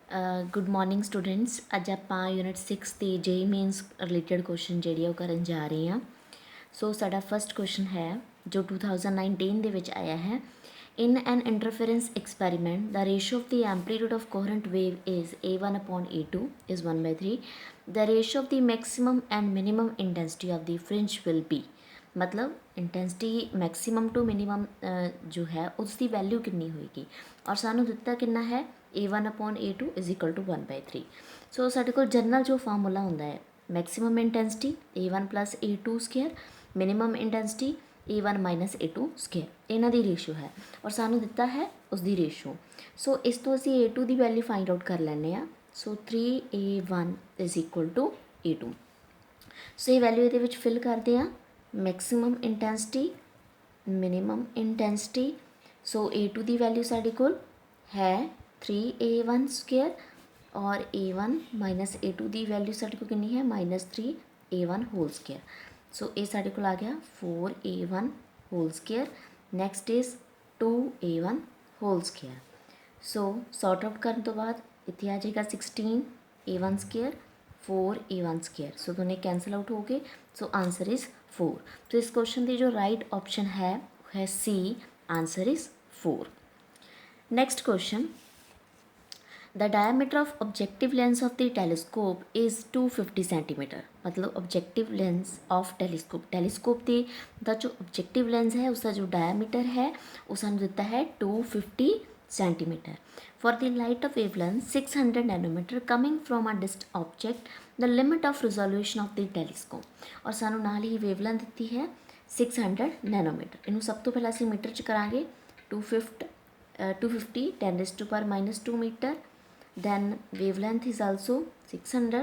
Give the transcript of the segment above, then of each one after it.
Good morning students. अज आप unit 6 के JEE मीनस related question जी करन जा रहे हैं। सो साडा फर्स्ट क्वेश्चन है जो 2019 ਦੇ ਵਿੱਚ ਆਇਆ ਹੈ। In an interference experiment, the ratio of the amplitude of coherent wave is A1 upon A2 is 1 by 3. The ratio of the maximum and minimum intensity of the fringe will be, मतलब intensity maximum to minimum जो है उसकी value कितनी होएगी और सानू दिता कितना है A1 upon A2 is equal to 1/3। So साडे कोल जनरल जो फार्मूला होंदा है maximum intensity A1 plus A2 square, minimum intensity A1 minus A2 square, इन्हां दी रेशो है और सानू दिता है उसकी रेशो। सो इस तो असी A2 की वैल्यू फाइंड आउट कर लैने आ। So 3A1 is equal to A2। So ये वैल्यू ये फिल करते हैं maximum intensity minimum intensity. So A2 की वैल्यू साढ़े कोल है 3A1 स्केयर और A1 माइनस A2 की वैल्यू साढ़े कोल कितनी है -3A1 होल स्केयर। सो ये साढ़े कोल आ गया 4A1 whole square. Next is 2A1 whole square. So sort out करने तो बाद इतने आ जाएगा 16A1 स्केयर 4A1 स्केयर। सो दोनों कैंसल आउट हो गए। So answer is 4। तो इस क्वेश्चन की जो राइट ऑप्शन है वो है C, answer is 4। Next question, the diameter of objective lens of the telescope is 250 centimetre. मतलब ऑब्जेक्टिव लेंस ऑफ टेलीस्कोप के दा जो ऑब्जेक्टिव लेंस है उसका जो डायमीटर है वो सानू दिता है 250 centimetre. For the light of wavelength 600 nanometre coming from a distant object the limit of resolution of the telescope. और सानू नाल ही वेवलेंथ दी है 600 नैनोमीटर। इनू सब तो पहले असीं मीटर च करांगे। 250 10⁻² metre. then wavelength is also 600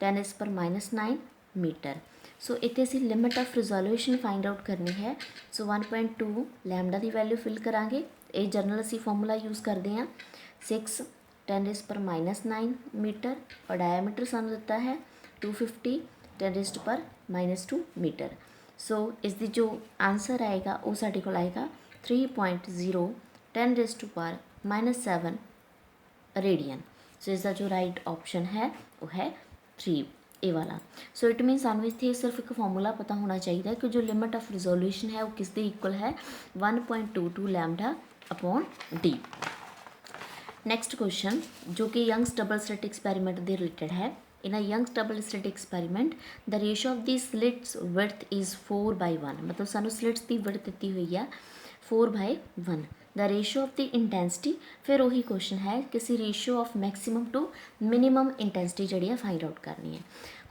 10⁻⁹ metre. So इतने असी limit of resolution find out करनी है। सो 1.2 लैमडा की वैल्यू फिल करांगे। ये जर्नल असी फॉर्मूला यूज़ करते हैं 6 10⁻⁹ मीटर और डायमीटर सानू दिता है 250 10⁻⁻² मीटर। सो इसकी जो आंसर आएगा वो साढ़े को आएगा 3.0 10⁻⁻7 रेडियन। सो इसका जो राइट ऑप्शन है वो है 3 ए वाला। सो इट मीन सानू इत्थे सिर्फ एक फॉर्मूला पता होना चाहिए कि जो लिमिट ऑफ रिजोल्यूशन है वो किसके इक्वल है 1.22 lambda upon D. Next question जो कि यंग्स डबल स्लिट एक्सपेरिमेंट के रिलेटेड है। In a Young's double slit experiment the ratio of the slits width is 4/1। मतलब सानू स्लिट्स की विड्थ दी हुई है 4/1। The ratio of the intensity, फिर वही क्वेश्चन है किसी ratio of maximum to minimum intensity जी फाइंड आउट करनी है।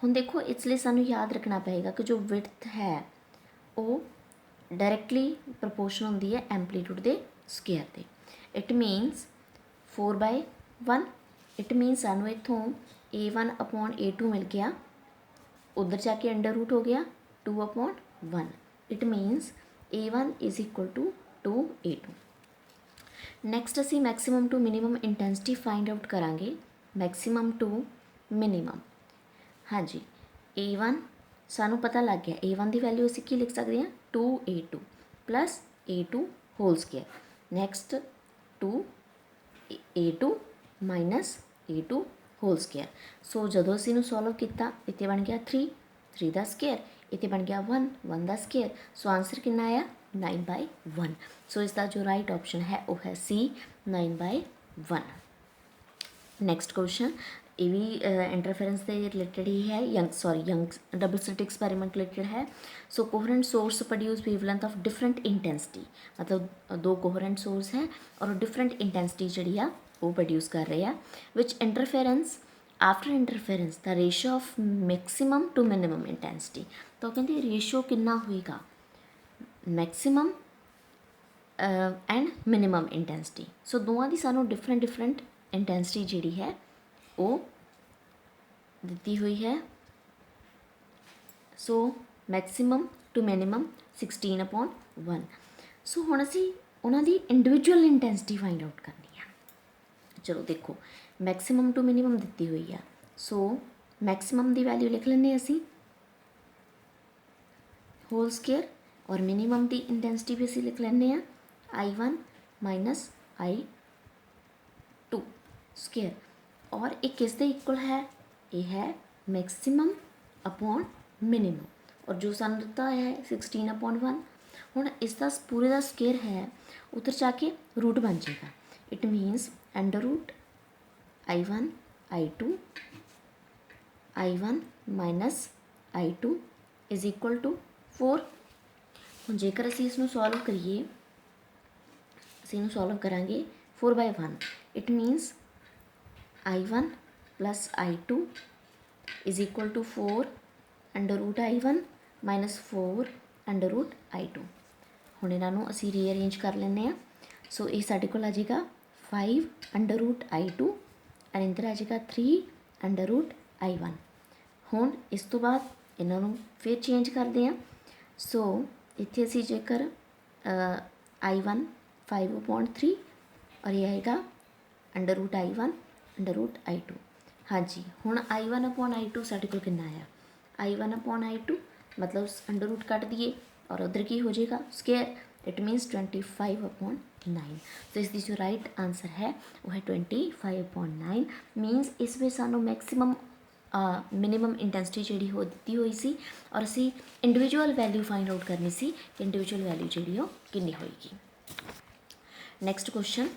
हुण देखो इसलिए सानू याद रखना पएगा कि जो विड्थ है वो डायरैक्टली प्रपोर्शन होंदी है एंपलीट्यूड के स्केयर के। इट मीनस 4/1। इट मीनस सानू इत्थों A1 अपॉन A2 मिल गया, उधर जाके अंडर रूट हो गया 2/1। It means A1 is equal to 2A2। Next असी maximum to minimum intensity find out करांगे। मैक्सिमम टू मिनिमम, हाँ जी A1 सानू पता लग गया। A1 की वैल्यू असी की लिख सकते हैं 2A2 plus A2 whole square. Next 2A2 minus A2 whole square. So जो असी इनू सॉल्व किया इतने बन गया 3 का स्केयर, इतने बन गया 1 का स्केयर। सो आंसर कितना आया 9/1। सो इसका जो राइट ऑप्शन है वो है सी 9/1। नैक्सट क्वेश्चन ये भी इंटरफेरेंस से रिलेटेड ही है, Young double slit experiment related है। So coherent source produce wavelength of different intensity. मतलब दो कोहरेंट सोर्स हैं और डिफरेंट इंटेंसिटी जी वो प्रोड्यूस कर रहे हैं। Which interference after interference the ratio of maximum to minimum intensity. तो कहते रेशो कितना होएगा maximum and minimum intensity. So दोवां की सानू डिफरेंट इंटेंसिटी जी है वो दी हुई है। So maximum to minimum 16/1। So हुण असी उन्हां दी इंडिविजुअल इंटेंसिटी फाइंड आउट करनी है। चलो देखो मैक्सिमम टू मिनिमम दी हुई है। सो मैक्सिमम की वैल्यू लिख लें असी होल स्केयर और मिनिमम की इंटेंसिटी भी असी लिख लें I1 माइनस I2 स्केयर और ये किस दे इक्वल है, ये है मैक्सिमम अपॉन मिनिमम, और जो सानू दिता होया है 16/1। हुण इसका पूरे का स्केयर है उधर जाके रूट बन जाएगा। It means under root I1 I2 I1 minus I2 is equal to 4। हुण जेकर असीं इसनूं सॉल्व करिए, असीं इहनूं सॉल्व करांगे 4/1। It means I1 plus I2 is equal to 4 under root I1 minus 4 under root I2। हुण इन्हां नूं असीं रीअरेंज कर लैंदे आ। सो ये साडे कोल आ जाएगा 5 अंडर रूट I2 एंड इधर आ जाएगा 3 अंडर रूट I1। हुण इस तो बाद इन्हां नूं फिर चेंज करते हैं। सो इत्थे असीं जेकर I1 5/3 और ये आएगा under root I1 under root I2। हाँ जी, हुण I1/I2 साडे कोल कितना आया, I1/I2 मतलब अंडर रूट कट दिए और उधर की हो जाएगा स्केयर। इट मीनस 25/9। तो इसकी जो राइट आंसर है वो है 25/9। मीनस इस में सानू मैक्सिमम मिनिमम इंटेंसिटी जी हो दी हुई सी और असी इंडिविजुअल वैल्यू फाइंड आउट करनी सी कि इंडिविजुअल वैल्यू जी वो कितनी होएगी। Next question,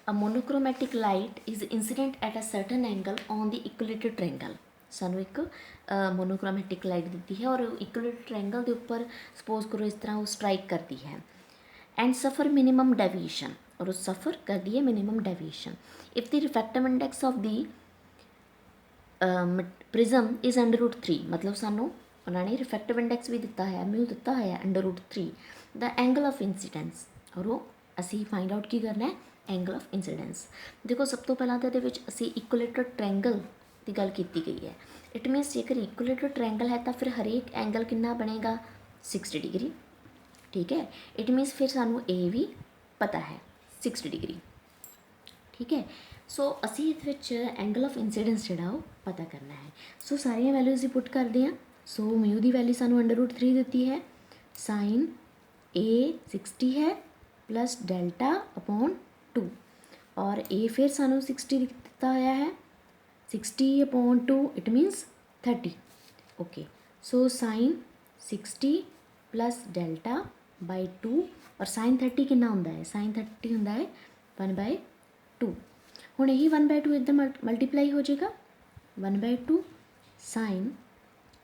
a monochromatic light is incident at a certain angle on the equilateral triangle. सानू एक मोनोक्रोमैटिक लाइट दी है और इक्विलेटरल ट्रायंगल के उपर सपोज करो इस तरह वो स्ट्राइक करती है एंड सफ़र मिनिमम डेविएशन, और वो सफ़र कर दी है minimum deviation. If the refractive index of the prism is under root 3, मतलब सानू उन्होंने रिफ्रैक्टिव इंडेक्स भी दिता है, म्यू दिता है under root 3, the angle of incidence, और वो असी फाइंड आउट की करना है एंगल ऑफ इंसीडेंस। देखो सब तो पहला तो ये असी इक्विलेटरल ट्रायंगल की गल की गई है। इट मीनस जेकर इक्विलेटरल ट्रायंगल है तो फिर हरेक एंगल कितना बनेगा 60 डिग्री। ठीक है, इट मीनस फिर सानू ए भी पता है 60 डिग्री। ठीक है, सो असी इस एंगल ऑफ इंसीडेंस जोड़ा वो पता करना है। सो सारिया वैल्यूज ही पुट करते हैं। सो म्यू की वैल्यू सानू अंडर रूट 3 दी है, साइन ए 60 है प्लस डेल्टा/2, और ए फिर सानू 60 दिता होया है 60/2 it means 30। Okay, so sine 60 plus delta और साइन 30 कितना होंदा है, साइन 30 होंदा है 1/2। हुण यही 1/2 इधर मल्टीप्लाई हो जाएगा 1/2 साइन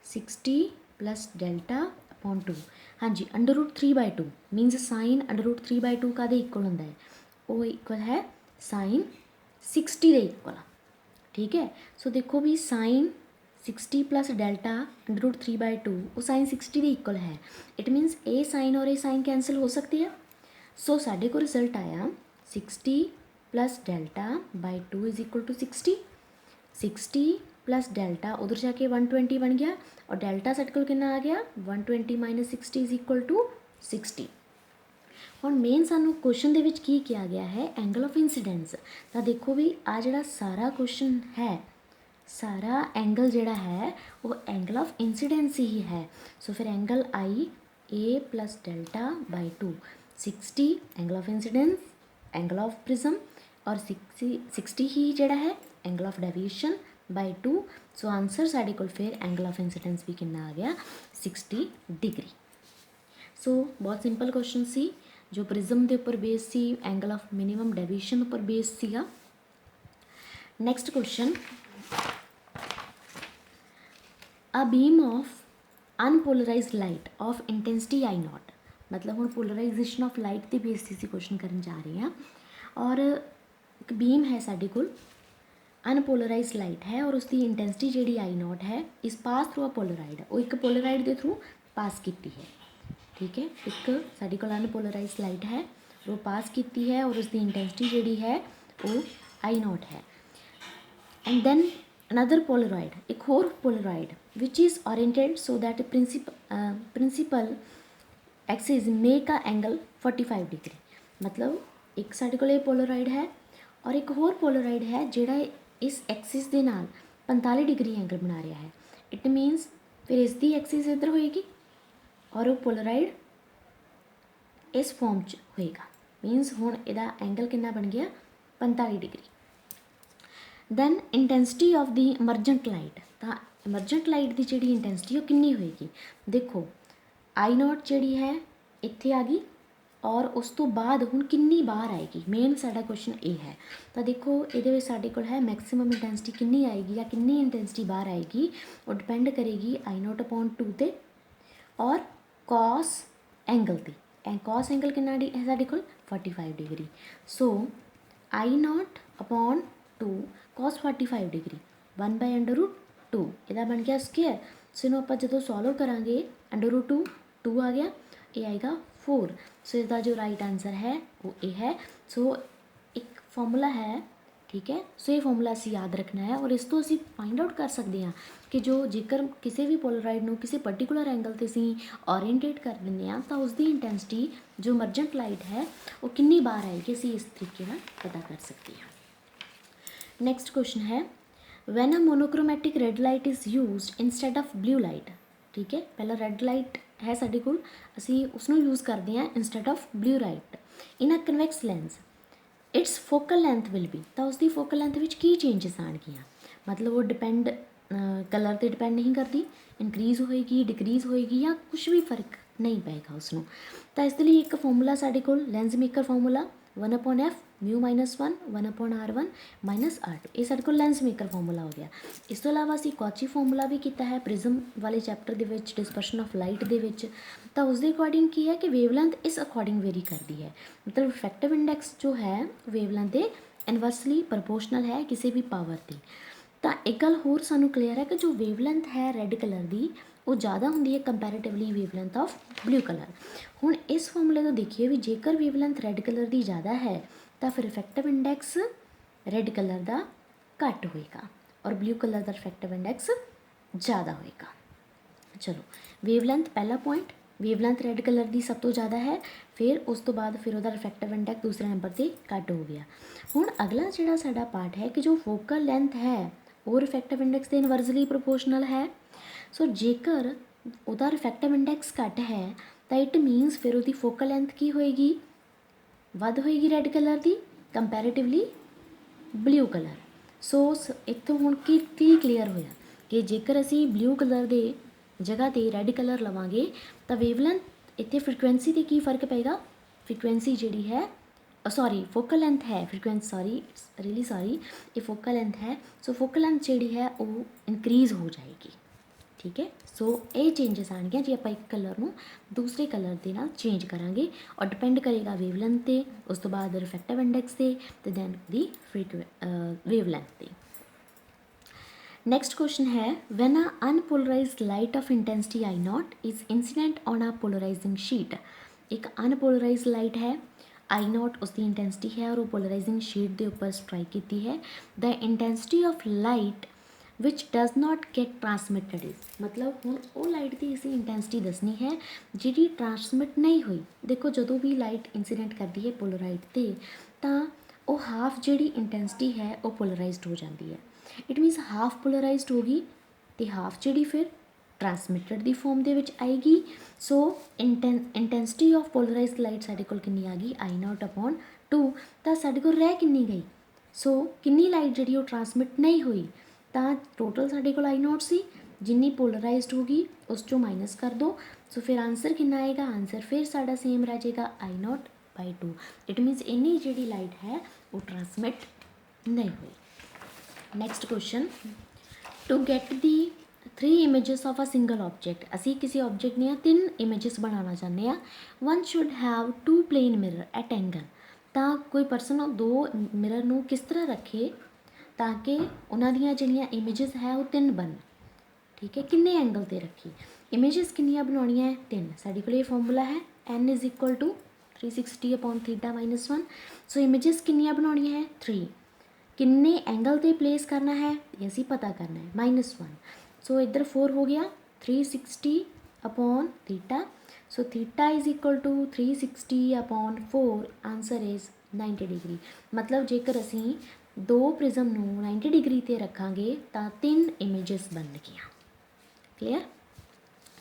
60 प्लस डेल्टा/2। हाँ जी, under root 3/2 minus sine under root 3/2 का इक्वल होंदा है, वो इक्वल है साइन 60 के इक्वल। ठीक है, सो देखो भी sine 60 plus delta under root 3/2 वो साइन 60 के इक्वल है। इट मीनस ए साइन और ए साइन कैंसल हो सकती है। सो साढ़े को रिजल्ट आया 60 plus delta is equal to 60, 60 plus delta उधर जाके 120 बन गया और डेल्टा साढ़े को कितना आ गया 120 माइनस 60 इज इक्वल टू 60। हुण मेन सानू क्वेश्चन दे विच की किया गया है एंगल ऑफ इंसीडेंस। तो देखो भी आ जिहड़ा सारा क्वेश्चन है, सारा एंगल जिहड़ा है वो एंगल ऑफ इंसीडेंस ही है। सो फिर angle i A plus delta 60 angle of incidence, angle of prism, और 60 ही जिहड़ा है angle of deviation by 2। So answer साढ़े कोल फिर एंगल ऑफ इंसीडेंस भी कितना आ गया 60 डिग्री। सो बहुत सिंपल क्वेश्चन सी जो प्रिज्म के उपर बेस सी, एंगल ऑफ मिनिमम डेविएशन उपर बेस सीगा। Next question, a beam of unpolarised light of intensity I0, मतलब हम पोलराइजेशन ऑफ लाइट के बेस से क्वेश्चन करने जा रहे हैं। और एक बीम है साढ़े कोल, अनपोलराइज्ड लाइट है और उसकी इंटेंसिटी जी I0 है, इस पास थ्रू अ पोलराइड, वो एक पोलराइड के थ्रू पास की है। ठीक है, एक साढ़े कोल अनपोलराइज्ड लाइट है, वो पास की है और उसकी इंटेंसिटी जी है वो I0 है। एंड देन अनदर पोलराइड, एक होर polaroid which is oriented so that principal axis make a angle 45 degree. मतलब एक साढ़े कोल पोलराइड है और एक होर पोलराइड है जिहड़ा इस एक्सिस के नाल 45 डिग्री एंगल बना रहा है। इट मीनस फिर इसकी एक्सिस इधर होएगी और वो पोलराइड इस फॉर्म च होएगा। मीनस हुण इहदा एंगल कितना बन गया 45 degree. Then intensity of the emergent light, तो इमरजेंट लाइट की जी इंटेंसिटी वो कितनी होएगी। देखो आई नॉट जी है इत्थे आ गई और उस तो बाद हुण कितनी बाहर आएगी, मेन साडा क्वेश्चन ये है। तो देखो ये साडे कोल है मैक्सिमम इंटेंसिटी कितनी आएगी या कितनी इंटेंसिटी बाहर आएगी, वो डिपेंड करेगी आई नॉट अपॉन 2 ते और कॉस एंगल ते। एंड कॉस एंगल कितना है साडे कोल 45 degree. So I not upon 2 cos 45 degree 1/√2 ਇਹਦਾ बन गया स्केयर। सो इनू ਆਪਾਂ ਜਦੋਂ सॉल्व करांगे √2 2 आ गया, ये आएगा 4। सो इसका जो राइट आंसर है वो ये है। सो एक फॉर्मूला है, ठीक है। सो ये फॉर्मूला असी याद रखना है और इस तो असी फाइंड आउट कर सकते हैं कि जो जेकर किसी भी पोलराइड ਨੂੰ किसी पर्टिकुलर एंगल ਤੇ ਅਸੀਂ ओरिएंटेट कर ਦਿੰਦੇ ਹਾਂ ਤਾਂ ਉਸਦੀ ਇੰਟੈਂਸਿਟੀ जो इमरजेंट लाइट है वो कितनी बार आएगी, ਅਸੀਂ इस तरीके ਨਾਲ पता कर सकते हैं। नेक्स्ट क्वेश्चन है when a monochromatic red light is used instead of blue light, ठीक है। पहला रेड लाइट है साडे कोल, असी उसनों यूज़ करते हैं instead of blue light in a convex lens, it's focal length will be, तो उसकी फोकल लेंथ विच की चेंजिस आएगियाँ, मतलब वो डिपेंड कलर पर डिपेंड नहीं करती, इनक्रीज़ होएगी डिक्रीज़ होएगी या कुछ भी फर्क नहीं पेगा उसनों। तो इसलिए एक फॉर्मूला साडे कोल lens maker formula 1/f μ-1 1/r1 -r2, ये साडे कोल लेंस मेकर फॉर्मूला हो गया। इस तो इलावा असी कॉची फॉर्मूला भी किया है प्रिज्म वाले चैप्टर के डिस्पर्शन ऑफ लाइट के, तो उसके अकॉर्डिंग की है कि वेवलेंथ इस अकॉर्डिंग वेरी करती है, मतलब इफेक्टिव इंडेक्स जो है वेवलेंथ के इनवर्सली प्रपोर्शनल है किसी भी पावर की। तो एक गल होर सानू क्लीयर है कि जो वेवलेंथ है रेड कलर की वो ज़्यादा होंगी है comparatively wavelength of blue colour. हुण इस फॉर्मूले तो देखिए भी जेकर वेवलेंथ रेड कलर की ज़्यादा है तो फिर इफेक्टिव इंडेक्स रेड कलर का घट होएगा और ब्लू कलर का इफेक्टिव इंडेक्स ज़्यादा होएगा। चलो वेवलेंथ पहला पॉइंट, वेवलेंथ रेड कलर की सब तो ज़्यादा है, फिर उस तो बाद फिर उसका इफेक्टिव इंडेक्स दूसरे नंबर पर घट हो गया। हुण अगला जिहड़ा साडा पार्ट है कि जो फोकल लेंथ है और इफेक्टिव इंडेक्स के इनवर्सली प्रोपोर्शनल है। सो जेकर उसका इफेक्टिव इंडेक्स घट है तो इट मीनस फिर उसकी फोकल लेंथ की होएगी वध होएगी रेड कलर की कंपैरेटिवली ब्लू कलर। सो इत्थों हुण की क्लीयर होया कि जेकर असी ब्लू कलर के जगह ते रेड कलर लवांगे तो वेवलेंथ इत्थे फ्रीकुएंसी ते की फर्क पेगा, फ्रीकुएंसी जिहड़ी है सॉरी फोकल लेंथ है फ्रीकुएंसी सॉरी रियली सॉरी ये फोकल लेंथ है। सो फोकल लेंथ जिहड़ी है वो इनक्रीज़ हो जाएगी, ठीक है। सो ये चेंजिस आएंगे जो आप एक कलर में दूसरे कलर के नाल चेंज करांगे और डिपेंड करेगा वेवलेंथ ते, उस तो बाद रिफ्रैक्टिव इंडेक्स ते ते दैन दी वेवलेंथ ते। नेक्स्ट क्वेश्चन है when a unpolarised light of intensity I naught is incident on a polarising sheet, एक अनपोलराइज्ड लाइट है आई नॉट उसकी इंटेंसिटी है और वो पोलराइजिंग शीट के उपर स्ट्राइक की है। The intensity of light which does not gate transmitted is, मतलब हुण वो लाइट की असी इंटेंसिटी दसनी है जी ट्रांसमिट नहीं हुई। देखो जो भी लाइट इंसीडेंट करती है पोलराइड ते तो वो हाफ जी इंटेंसिटी है वो पोलराइज्ड हो जाती है, इट मीनस हाफ पोलराइज्ड होगी तो हाफ जी फिर ट्रांसमिटेड की फॉर्म के आएगी। So intensity of polarised light साढ़े कोल कितनी आ गई आई नॉट अपॉन 2, तो साढ़े कोल रह कितनी गई। सो कितनी लाइट जी ट्रांसमिट नहीं हुई तो टोटल साढ़े कोल आई नॉट सी, जिन्नी पोलराइज्ड होगी उस चो माइनस कर दो। सो फिर आंसर कितना आएगा, आंसर फिर साढ़ा सेम रह जाएगा I naught by 2, it means इन्नी जी लाइट है वो ट्रांसमिट नहीं हुई। Next question to get the 3 images of a single object, असी किसी ऑब्जेक्ट ने 3 इमेजेस बनाना चाहते हैं। One should have 2 plane mirror at angle, तो कोई परसन 2 मिरर नू किस तरह रखे ताकि उन्होंने जिहड़ियां इमेजेस है वो 3 बन, ठीक है। किन्ने एंगल ते रखी, इमेजेस किन्नियां बनाउणियां 3, साडे कोल फॉर्मूला है n is equal to 360 upon theta -1। So images किन्नियां बनाउणियां है 3, किन्ने एंगल ते प्लेस करना है ये असी पता करना है -1। सो इधर 4 हो गया 360 upon theta, so theta is equal to 360 upon 4, answer is 90 degree. मतलब जेकर असी 2 प्रिज्म नू 90 डिग्री ते रखांगे तो 3 इमेजेस बन गया, क्लियर।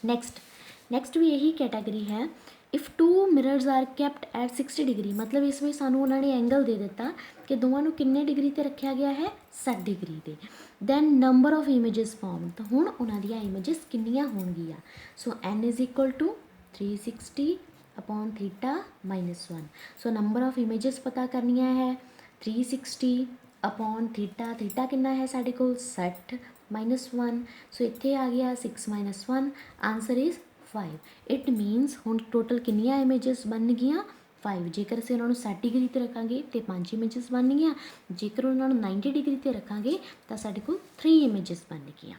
नेक्स्ट भी यही कैटेगरी है। If 2 mirrors are kept at 60 degree, मतलब इस में सानू उन्होंने एंगल दे दिता कि दोवां नूं किन्ने डिग्री ते रखिया गया है 60 डिग्री ते। Then number of images form, तो हुण उन्हां दियां इमेजिस किन्नियां होणगीਆਂ। So n is equal to 360 upon theta -1। So number of images पता करनियां है 360 अपॉन थीटा, थीटा कितना है साढ़े कोल 60 -1। सो इत्थे आ गया 6 - 1, आंसर इज़ 5। इट मीनस हुण टोटल किन्नियां इमेजिस बन गईयां 5। जेकर ਅਸੀਂ ਉਹਨਾਂ ਨੂੰ 60 डिग्री ਤੇ ਰੱਖਾਂਗੇ ਤੇ 5 ਇਮੇजेस ਬਣ ਗਈਆਂ। ਜੇਕਰ ਉਹਨਾਂ ਨੂੰ 90 डिग्री ਤੇ ਰੱਖਾਂਗੇ ਤਾਂ ਸਾਡੇ ਕੋਲ 3 ਇਮੇजेस ਬਣ ਗਈਆਂ।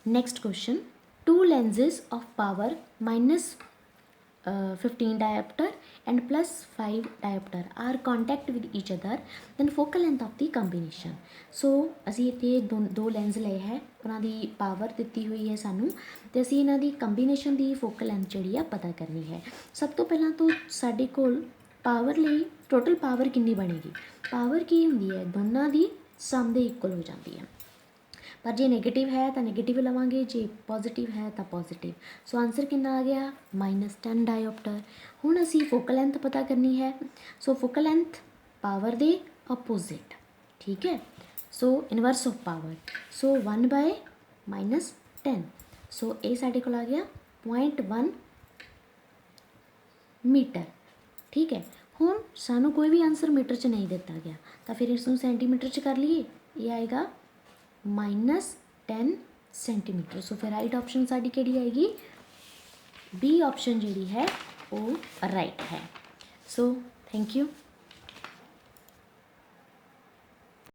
Next question, 2 lenses of power -15 diopter and +5 diopter are contact with each other, then focal length of the combination। ਸੋ ਅਸੀਂ ਇੱਥੇ ਦੋ ਲੈਂਸ ਲਏ ਹੈ, ਉਹਨਾਂ ਦੀ ਪਾਵਰ ਦਿੱਤੀ ਹੋਈ ਹੈ ਸਾਨੂੰ, ਤੇ ਅਸੀਂ ਇਹਨਾਂ ਦੀ ਕੰਬੀਨੇਸ਼ਨ ਦੀ ਫੋਕਲ ਲੈਂਥ ਜਿਹੜੀ ਆ ਪਤਾ ਕਰਨੀ ਹੈ। ਸਭ ਤੋਂ ਪਹਿਲਾਂ ਤਾਂ ਸਾਡੇ ਕੋਲ ਪਾਵਰ ਲਈ ਟੋਟਲ ਪਾਵਰ ਕਿੰਨੀ ਬਣੇਗੀ। ਪਾਵਰ ਕੀ ਹੁੰਦੀ ਹੈ, ਦੋਨਾਂ ਦੀ ਸਮ ਦੇ ਇਕੁਅਲ ਹੋ ਜਾਂਦੀ ਹੈ। पर जे नैगेटिव है तो नैगेटिव लवांगे, जे पॉजिटिव है तो पॉजिटिव। सो आंसर कितना आ गया -10 डायोप्टर। हुण असी फोकल लेंथ पता करनी है। सो फोकल लेंथ पावर दे अपोजिट, ठीक है। सो इनवर्स ऑफ पावर, सो 1/-10। सो ये साढ़े को आ गया 0.1 मीटर, ठीक है। हुण सानू कोई भी आंसर मीटर च नहीं दिता गया, तो फिर इसनूं सेंटीमीटर च कर लीए। ये आएगा -10 सेंटीमीटर। सो फिर राइट ऑप्शन साड़ी केड़ी आएगी, बी ऑप्शन जी है वो राइट है। So thank you.